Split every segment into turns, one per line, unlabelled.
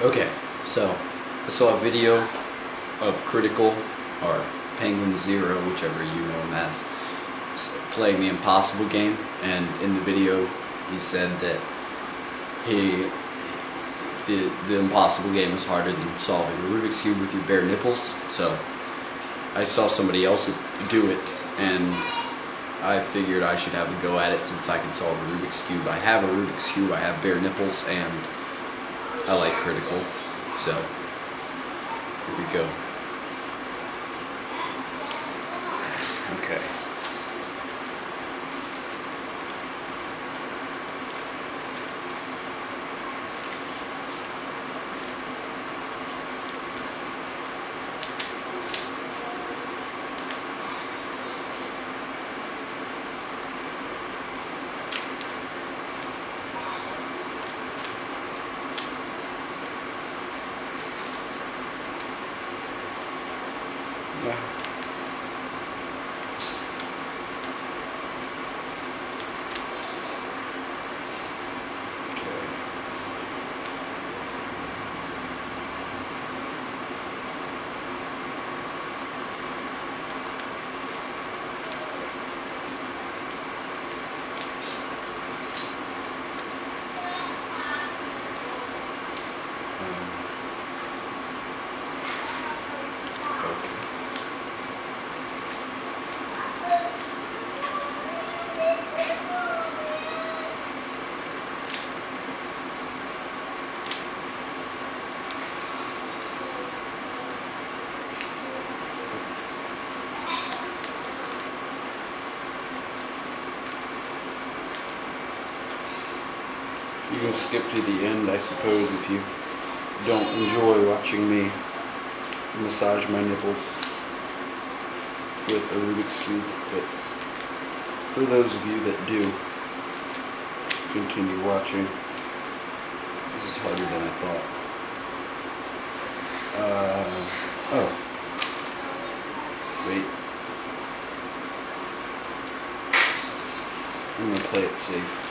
Okay, so I saw a video of Critical, or Penguin Zero, whichever you know him as, playing the impossible game, and in the video he said that the impossible game is harder than solving a Rubik's Cube with your bare nipples. So I saw somebody else do it, and I figured I should have a go at it since I can solve a Rubik's Cube. I have a Rubik's Cube, I have bare nipples, and I like Critical. So here we go. Okay. Yeah. You can skip to the end, I suppose, if you don't enjoy watching me massage my nipples with a Rubik's Cube. But for those of you that do, continue watching. This is harder than I thought. Oh. Wait. I'm going to play it safe.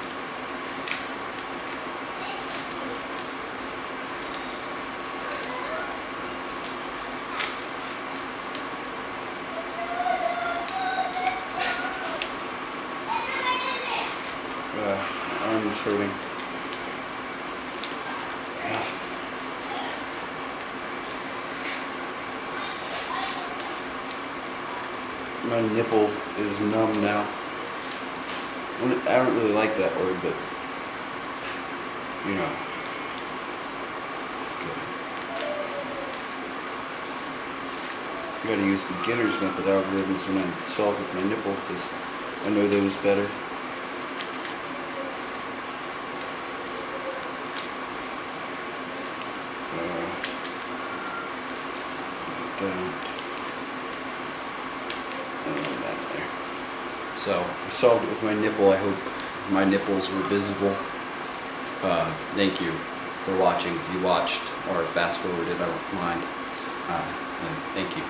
My arm is hurting. My nipple is numb now. I don't really like that word, but you know. I gotta use beginner's method algorithms when I solve with my nipple because I know those better. So I solved it with my nipple. I hope my nipples were visible. Thank you for watching. If you watched or fast forwarded, I don't mind. Thank you.